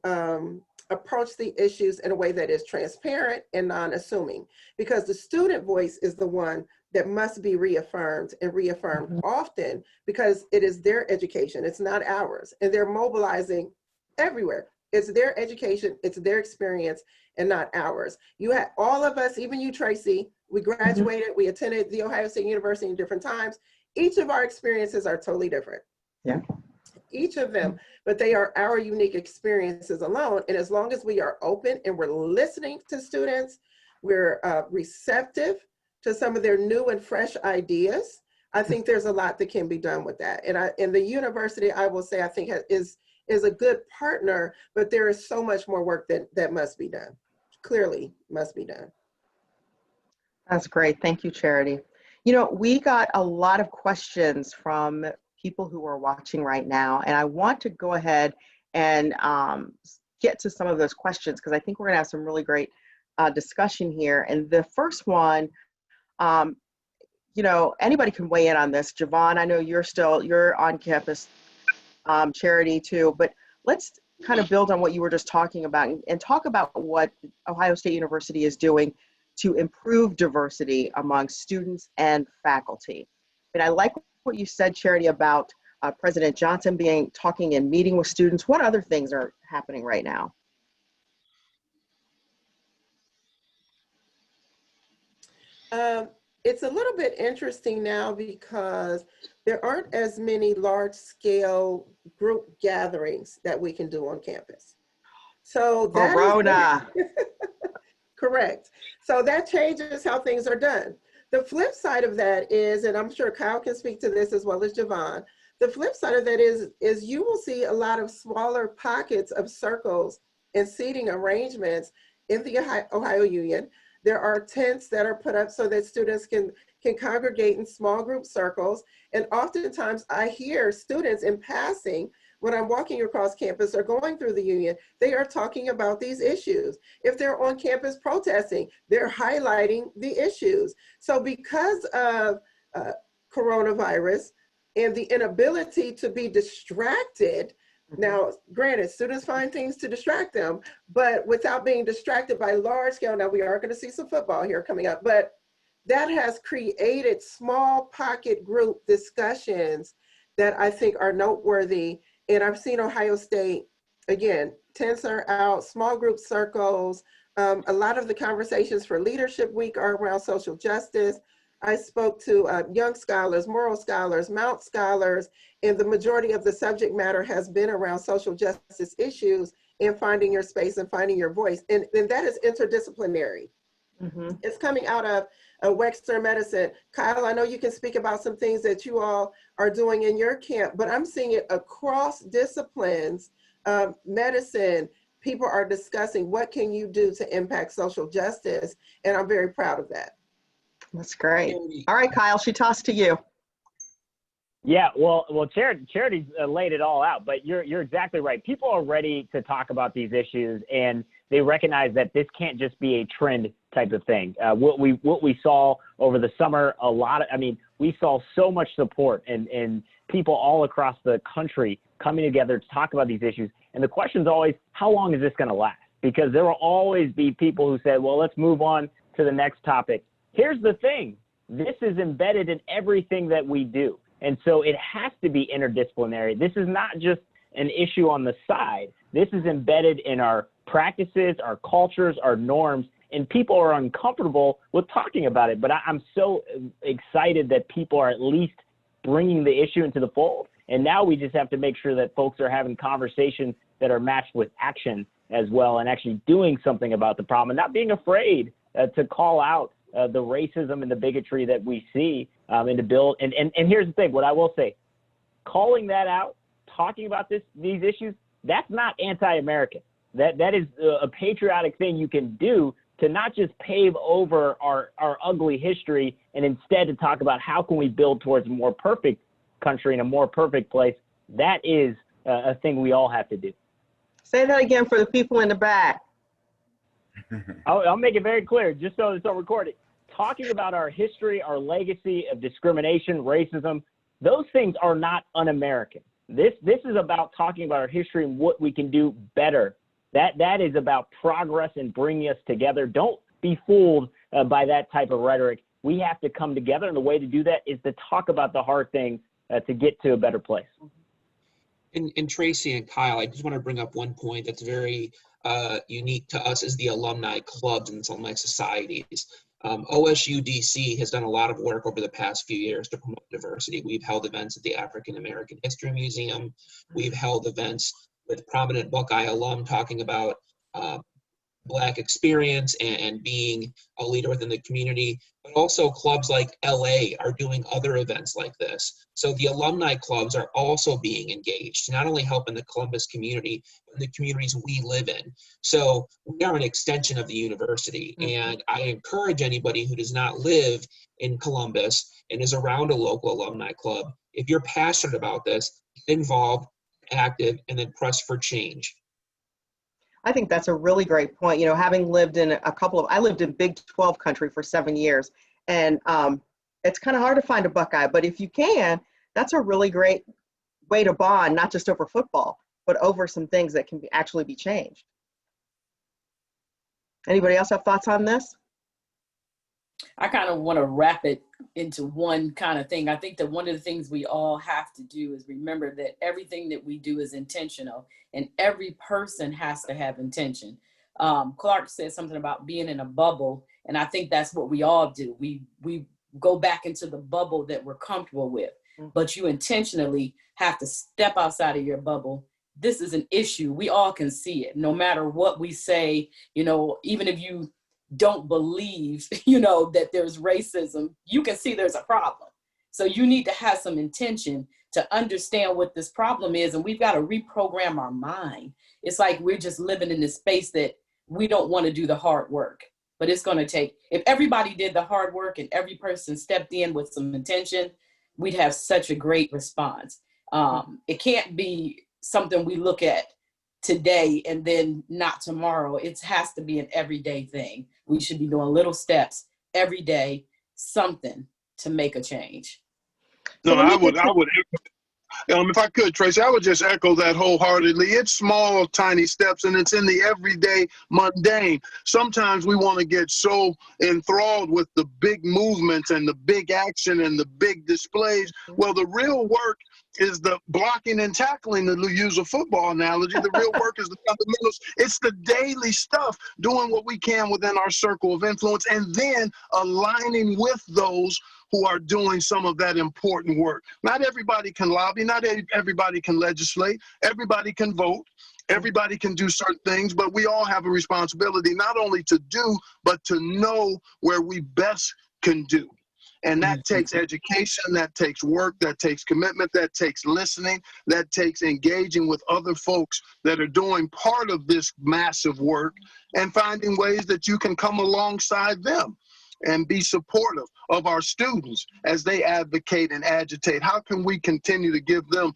approach the issues in a way that is transparent and non-assuming, because the student voice is the one that must be reaffirmed, and reaffirmed often, because it is their education, it's not ours, and they're mobilizing everywhere. It's their education, it's their experience, and not ours. You had all of us, even you, Tracy, we graduated, we attended The Ohio State University in different times. Each of our experiences are totally different. Yeah. Each of them, but they are our unique experiences alone. And as long as we are open and we're listening to students, we're receptive to some of their new and fresh ideas, I think there's a lot that can be done with that. And the university, I will say, I think is a good partner, but there is so much more work that must be done. Clearly must be done. That's great. Thank you, Charity. You know, we got a lot of questions from people who are watching right now, and I want to go ahead and get to some of those questions, because I think we're gonna have some really great discussion here. And the first one, you know, anybody can weigh in on this. Jevon, I know you're on campus, Charity too, but let's kind of build on what you were just talking about and talk about what Ohio State University is doing to improve diversity among students and faculty. And I like what you said, Charity, about President Johnson talking and meeting with students. What other things are happening right now? It's a little bit interesting now because there aren't as many large-scale group gatherings that we can do on campus. So that Corona. Correct. So that changes how things are done. The flip side of that is, and I'm sure Kyle can speak to this as well as Jevon, the flip side of that is you will see a lot of smaller pockets of circles and seating arrangements in the Ohio Union. There are tents that are put up so that students can congregate in small group circles. And oftentimes I hear students in passing when I'm walking across campus or going through the union, they are talking about these issues. If they're on campus protesting, they're highlighting the issues. So because of coronavirus and the inability to be distracted, now, granted, students find things to distract them, but without being distracted by large scale, now we are going to see some football here coming up, but that has created small pocket group discussions that I think are noteworthy. And I've seen Ohio State, again, tents are out, small group circles. A lot of the conversations for Leadership Week are around social justice. I spoke to young scholars, moral scholars, Mount scholars, and the majority of the subject matter has been around social justice issues and finding your space and finding your voice. And that is interdisciplinary. It's coming out of Wexner Medicine. Kyle, I know you can speak about some things that you all are doing in your camp, but I'm seeing it across disciplines. Medicine, people are discussing what can you do to impact social justice, and I'm very proud of that. That's great. All right, Kyle, she tossed to you. Yeah, well, Charity's laid it all out, but you're exactly right. People are ready to talk about these issues, and they recognize that this can't just be a trend type of thing. What we saw over the summer, we saw so much support and people all across the country coming together to talk about these issues. And the question is always, how long is this going to last? Because there will always be people who say, well, let's move on to the next topic. Here's the thing. This is embedded in everything that we do. And so it has to be interdisciplinary. This is not just an issue on the side. This is embedded in our practices, our cultures, our norms, and people are uncomfortable with talking about it. But I'm so excited that people are at least bringing the issue into the fold. And now we just have to make sure that folks are having conversations that are matched with action as well, and actually doing something about the problem and not being afraid to call out the racism and the bigotry that we see and to build. And here's the thing, what I will say, calling that out, talking about these issues, that's not anti-American. That is a patriotic thing you can do to not just pave over our ugly history and instead to talk about how can we build towards a more perfect country and a more perfect place. That is a thing we all have to do. Say that again for the people in the back. I'll make it very clear, just so it's recorded. Talking about our history, our legacy of discrimination, racism, those things are not un-American. This is about talking about our history and what we can do better. That is about progress and bringing us together. Don't be fooled by that type of rhetoric. We have to come together, and the way to do that is to talk about the hard things to get to a better place. And Tracy and Kyle, I just want to bring up one point that's very unique to us as the alumni clubs and alumni societies. OSUDC has done a lot of work over the past few years to promote diversity. We've held events at the African American History Museum. We've held events with prominent Buckeye alum talking about Black experience and being a leader within the community, but also clubs like LA are doing other events like this. So the alumni clubs are also being engaged to not only help in the Columbus community, but in the communities we live in. So we are an extension of the university. And I encourage anybody who does not live in Columbus and is around a local alumni club, if you're passionate about this, get involved, active, and then press for change. I think that's a really great point. You know, having lived in I lived in Big 12 country for 7 years, and it's kind of hard to find a Buckeye, but if you can, that's a really great way to bond, not just over football, but over some things that can actually be changed. Anybody else have thoughts on this? I kind of want to wrap it into one kind of thing. I think that one of the things we all have to do is remember that everything that we do is intentional, and every person has to have intention. Clark said something about being in a bubble, and I think that's what we all do. We go back into the bubble that we're comfortable with, but you intentionally have to step outside of your bubble. This is an issue. We all can see it, no matter what we say, you know, even if you don't believe, you know, that there's racism, you can see there's a problem. So you need to have some intention to understand what this problem is, and we've got to reprogram our mind. It's like we're just living in this space that we don't want to do the hard work, but it's going to take, if everybody did the hard work and every person stepped in with some intention, we'd have such a great response. It can't be something we look at today and then not tomorrow. It has to be an everyday thing. We should be doing little steps every day, something to make a change. No, I would, if I could, Tracy, I would just echo that wholeheartedly. It's small, tiny steps, and it's in the everyday mundane. Sometimes we want to get so enthralled with the big movements and the big action and the big displays. Well, the real work is the blocking and tackling, to use a football analogy. The real work is the fundamentals. It's the daily stuff, doing what we can within our circle of influence, and then aligning with those who are doing some of that important work. Not everybody can lobby, not everybody can legislate, everybody can vote, everybody can do certain things, but we all have a responsibility not only to do, but to know where we best can do. And that takes education, that takes work, that takes commitment, that takes listening, that takes engaging with other folks that are doing part of this massive work and finding ways that you can come alongside them. and be supportive of our students as they advocate and agitate? How can we continue to give them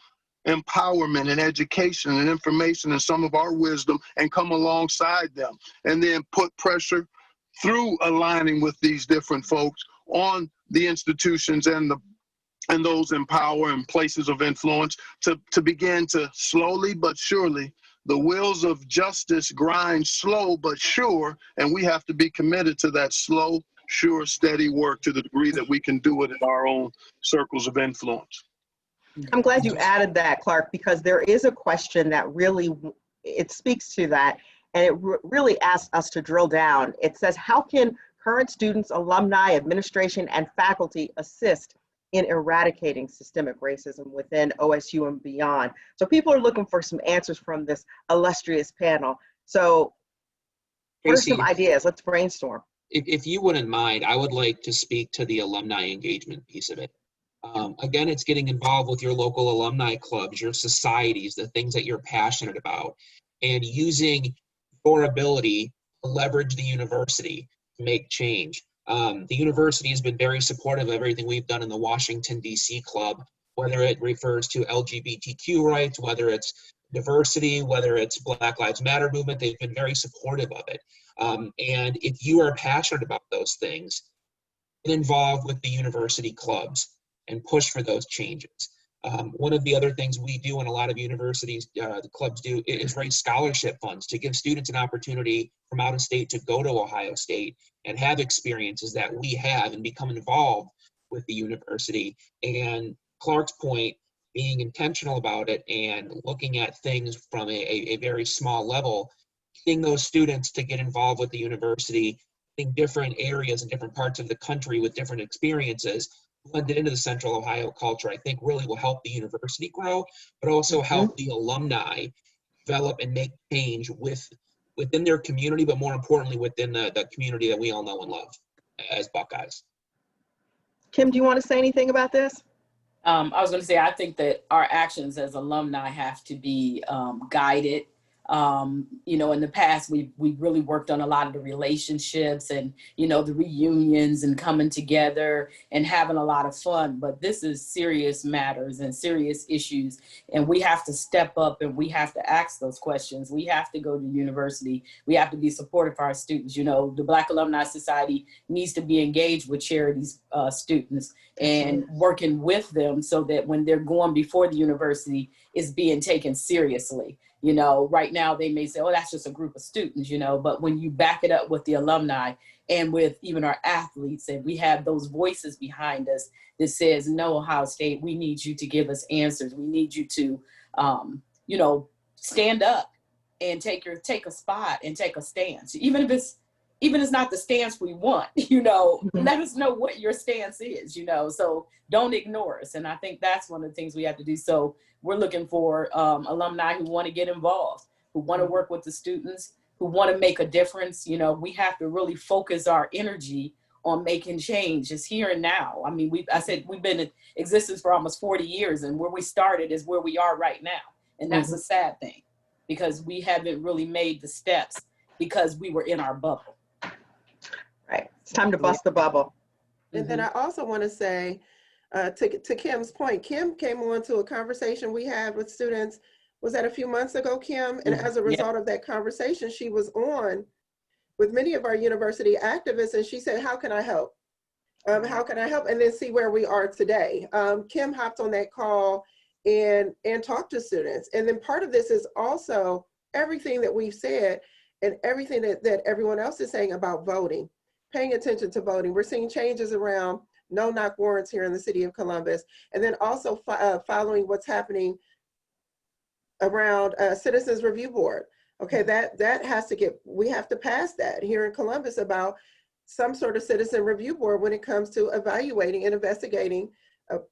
empowerment and education and information and some of our wisdom and come alongside them, and then put pressure through aligning with these different folks on the institutions and those in power and places of influence to begin to slowly but surely, the wheels of justice grind slow but sure, and we have to be committed to that slow, sure, steady work to the degree that we can do it in our own circles of influence. I'm glad you added that, Clark, because there is a question that really, it speaks to that, and it really asks us to drill down. It says, how can current students, alumni, administration, and faculty assist in eradicating systemic racism within OSU and beyond? So people are looking for some answers from this illustrious panel. So what are some ideas? Let's brainstorm. If you wouldn't mind, I would like to speak to the alumni engagement piece of it. Again, it's getting involved with your local alumni clubs, your societies, the things that you're passionate about, and using your ability to leverage the university to make change. The university has been very supportive of everything we've done in the Washington, D.C. club, whether it refers to LGBTQ rights, whether it's diversity, whether it's Black Lives Matter movement. They've been very supportive of it. And if you are passionate about those things, get involved with the university clubs and push for those changes. One of the other things we do in a lot of universities, the clubs do, is raise scholarship funds to give students an opportunity from out of state to go to Ohio State and have experiences that we have and become involved with the university. And Clark's point, being intentional about it and looking at things from a very small level, getting those students to get involved with the university in different areas and different parts of the country with different experiences, blended into the Central Ohio culture, I think really will help the university grow, but also help the alumni develop and make change within their community, but more importantly, within the community that we all know and love as Buckeyes. Kim, do you want to say anything about this? I was going to say, I think that our actions as alumni have to be guided. You know, in the past, we really worked on a lot of the relationships and, you know, the reunions and coming together and having a lot of fun. But this is serious matters and serious issues. And we have to step up and we have to ask those questions. We have to go to university. We have to be supportive for our students. You know, the Black Alumni Society needs to be engaged with charities, students, and working with them so that when they're going before the university, it's being taken seriously. You know, right now they may say, oh, that's just a group of students, you know, but when you back it up with the alumni and with even our athletes, and we have those voices behind us that says, no, Ohio State, we need you to give us answers. We need you to, you know, stand up and take a spot and take a stance. Even if it's not the stance we want, you know, let us know what your stance is, you know, so don't ignore us. And I think that's one of the things we have to do. So we're looking for alumni who want to get involved, who want to work with the students, who want to make a difference. You know, we have to really focus our energy on making change. It's here and now. I mean, we've been in existence for almost 40 years, and where we started is where we are right now. And that's a sad thing, because we haven't really made the steps because we were in our bubble. Right. It's time to bust the bubble. And then I also want to say, to Kim's point, Kim came on to a conversation we had with students, was that a few months ago, Kim? And as a result of that conversation, she was on with many of our university activists, and she said, how can I help? How can I help? And then see where we are today. Kim hopped on that call and talked to students. And then part of this is also everything that we've said and everything that everyone else is saying about voting, paying attention to voting. We're seeing changes around no-knock warrants here in the city of Columbus, and then also following what's happening around Citizens Review Board. Okay, that has to get, we have to pass that here in Columbus about some sort of citizen review board when it comes to evaluating and investigating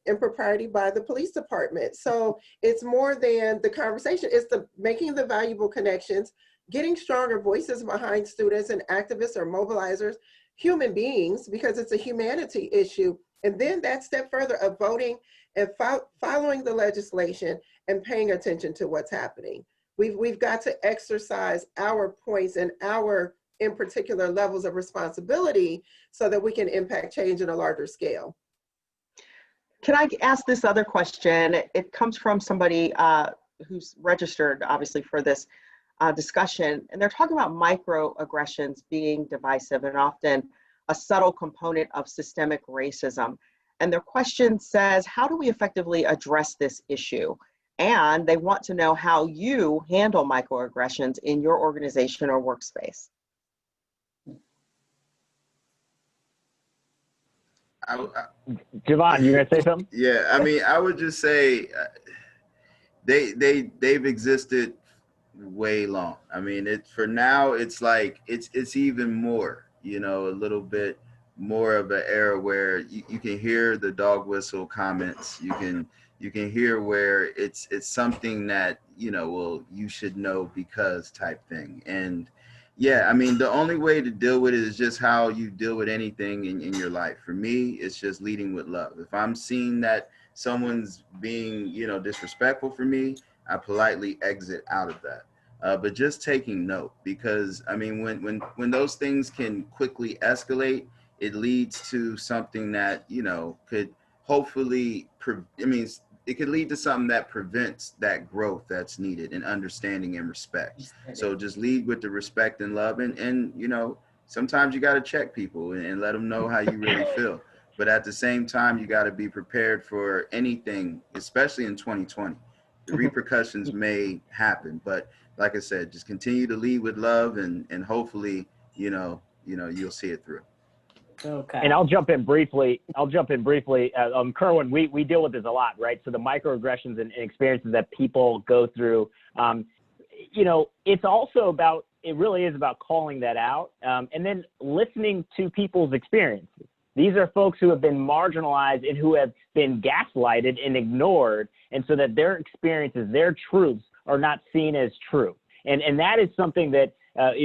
impropriety by the police department. So it's more than the conversation, it's the making the valuable connections, getting stronger voices behind students and activists or mobilizers, human beings, because it's a humanity issue. And then that step further of voting and following the legislation and paying attention to what's happening. We've got to exercise our points and our in particular levels of responsibility so that we can impact change in a larger scale. Can I ask this other question? It comes from somebody who's registered, obviously, for this discussion, and they're talking about microaggressions being divisive and often a subtle component of systemic racism. And their question says, how do we effectively address this issue? And they want to know how you handle microaggressions in your organization or workspace. Jevon, you gonna say something? Yeah, I mean, I would just say they've existed way long. I mean, for now, it's like it's even more, you know, a little bit more of an era where you can hear the dog whistle comments. You can hear where it's something that, you know, well, you should know because type thing. And yeah, I mean, the only way to deal with it is just how you deal with anything in your life. For me, it's just leading with love. If I'm seeing that someone's being, you know, disrespectful for me, I politely exit out of that. But just taking note, because I mean, when those things can quickly escalate, it leads to something that, you know, could hopefully, it could lead to something that prevents that growth that's needed in understanding and respect. So just lead with the respect and love, and you know, sometimes you got to check people and let them know how you really feel. But at the same time, you got to be prepared for anything, especially in 2020. The repercussions may happen, but like I said, just continue to lead with love, and hopefully, you know, you'll see it through. Okay. And I'll jump in briefly. Kirwan, we deal with this a lot, right? So the microaggressions and experiences that people go through, you know, it really is about calling that out, and then listening to people's experiences. These are folks who have been marginalized and who have been gaslighted and ignored, and so that their experiences, their truths are not seen as true. And that is something that,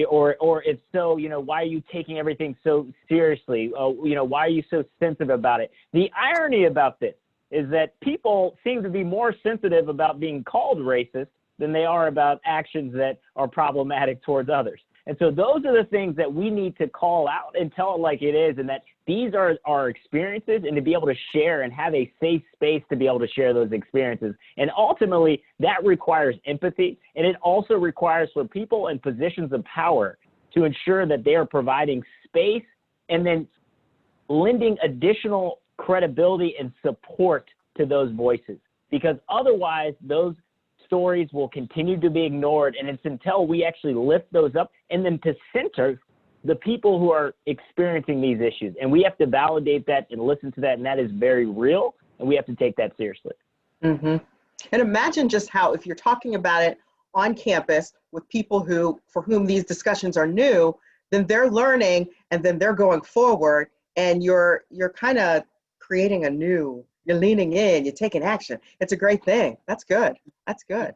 or if so, you know, why are you taking everything so seriously? You know, why are you so sensitive about it? The irony about this is that people seem to be more sensitive about being called racist than they are about actions that are problematic towards others. And so those are the things that we need to call out and tell it like it is, and that these are our experiences, and to be able to share and have a safe space to be able to share those experiences. And ultimately, that requires empathy, and it also requires for people in positions of power to ensure that they are providing space and then lending additional credibility and support to those voices. Because otherwise, those stories will continue to be ignored, and it's until we actually lift those up and then to center the people who are experiencing these issues. And we have to validate that and listen to that, and that is very real, and we have to take that seriously. Mm-hmm. And imagine just how, if you're talking about it on campus with people for whom these discussions are new, then they're learning and then they're going forward, and you're kind of creating you're leaning in, you're taking action. It's a great thing. That's good. That's good.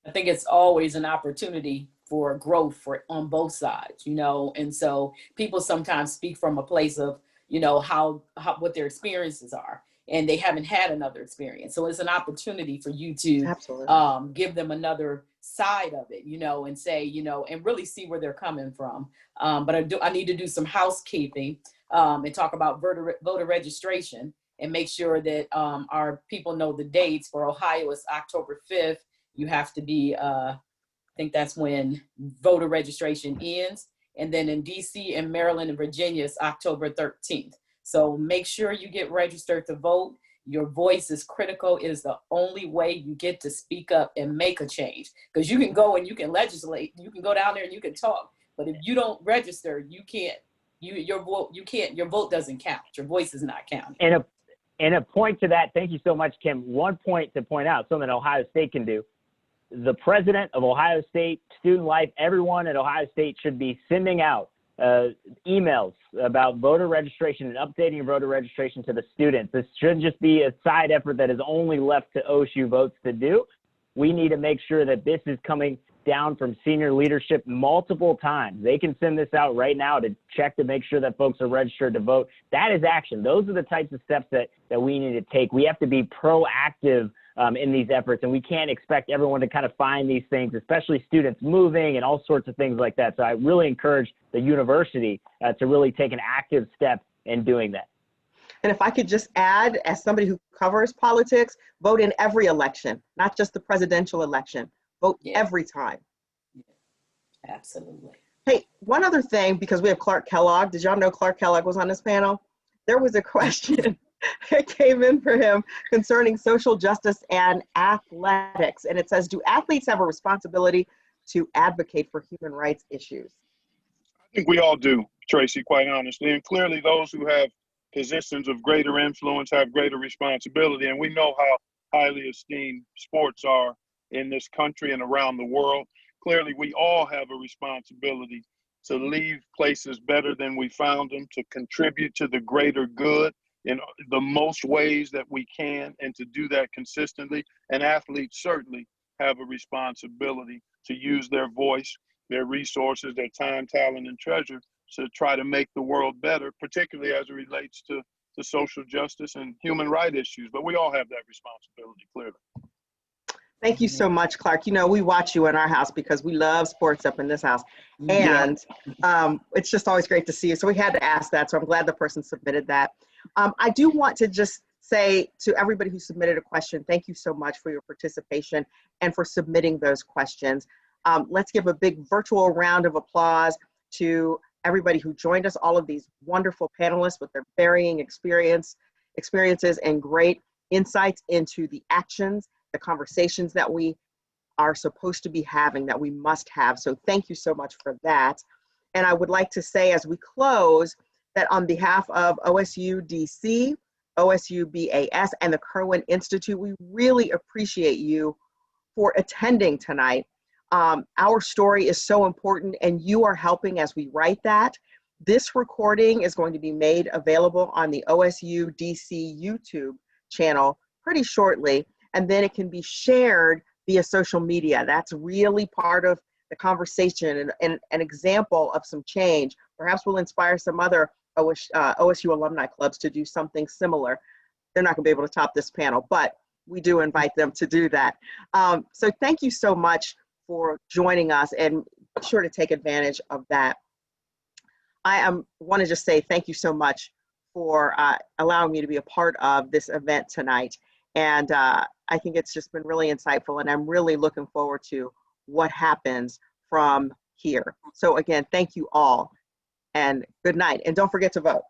I think it's always an opportunity for growth on both sides, you know, and so people sometimes speak from a place of, you know, how what their experiences are, and they haven't had another experience. So it's an opportunity for you to give them another side of it, you know, and say, you know, and really see where they're coming from. But I need to do some housekeeping and talk about voter registration, and make sure that our people know the dates. For Ohio, it's October 5th. You have to be, I think that's when voter registration ends. And then in DC and Maryland and Virginia, it's October 13th. So make sure you get registered to vote. Your voice is critical. It is the only way you get to speak up and make a change. Because you can go and you can legislate, you can go down there and you can talk, but if you don't register, you can't, your vote doesn't count. Your voice is not counting. And a point to that, thank you so much, Kim. One point to point out, something that Ohio State can do. The president of Ohio State, Student Life, everyone at Ohio State should be sending out emails about voter registration and updating voter registration to the students. This shouldn't just be a side effort that is only left to OSU votes to do. We need to make sure that this is coming down from senior leadership multiple times. They can send this out right now to check to make sure that folks are registered to vote. That is action. Those are the types of steps that we need to take. We have to be proactive in these efforts, and we can't expect everyone to kind of find these things, especially students moving and all sorts of things like that. So I really encourage the university to really take an active step in doing that. And if I could just add, as somebody who covers politics, vote in every election, not just the presidential election. Vote every time. Absolutely. Hey, one other thing, because we have Clark Kellogg. Did y'all know Clark Kellogg was on this panel? There was a question that came in for him concerning social justice and athletics. And it says, do athletes have a responsibility to advocate for human rights issues? I think we all do, Tracy, quite honestly. And clearly those who have positions of greater influence have greater responsibility. And we know how highly esteemed sports are in this country and around the world. Clearly, we all have a responsibility to leave places better than we found them, to contribute to the greater good in the most ways that we can, and to do that consistently. And athletes certainly have a responsibility to use their voice, their resources, their time, talent, and treasure to try to make the world better, particularly as it relates to social justice and human rights issues. But we all have that responsibility, clearly. Thank you so much, Clark. You know, we watch you in our house because we love sports up in this house. And it's just always great to see you. So we had to ask that. So I'm glad the person submitted that. I do want to just say to everybody who submitted a question, thank you so much for your participation and for submitting those questions. Let's give a big virtual round of applause to everybody who joined us, all of these wonderful panelists with their varying experiences and great insights into the actions, the conversations that we are supposed to be having, that we must have. So thank you so much for that. And I would like to say as we close that on behalf of OSUDC, OSU BAS, and the Kirwan Institute, we really appreciate you for attending tonight. Our story is so important and you are helping as we write that. This recording is going to be made available on the OSUDC YouTube channel pretty shortly, and then it can be shared via social media. That's really part of the conversation and an example of some change. Perhaps we'll inspire some other OSU Alumni Clubs to do something similar. They're not gonna be able to top this panel, but we do invite them to do that. So thank you so much for joining us, and be sure to take advantage of that. I want to just say thank you so much for allowing me to be a part of this event tonight. And I think it's just been really insightful, and I'm really looking forward to what happens from here. So again, thank you all, and good night. And don't forget to vote.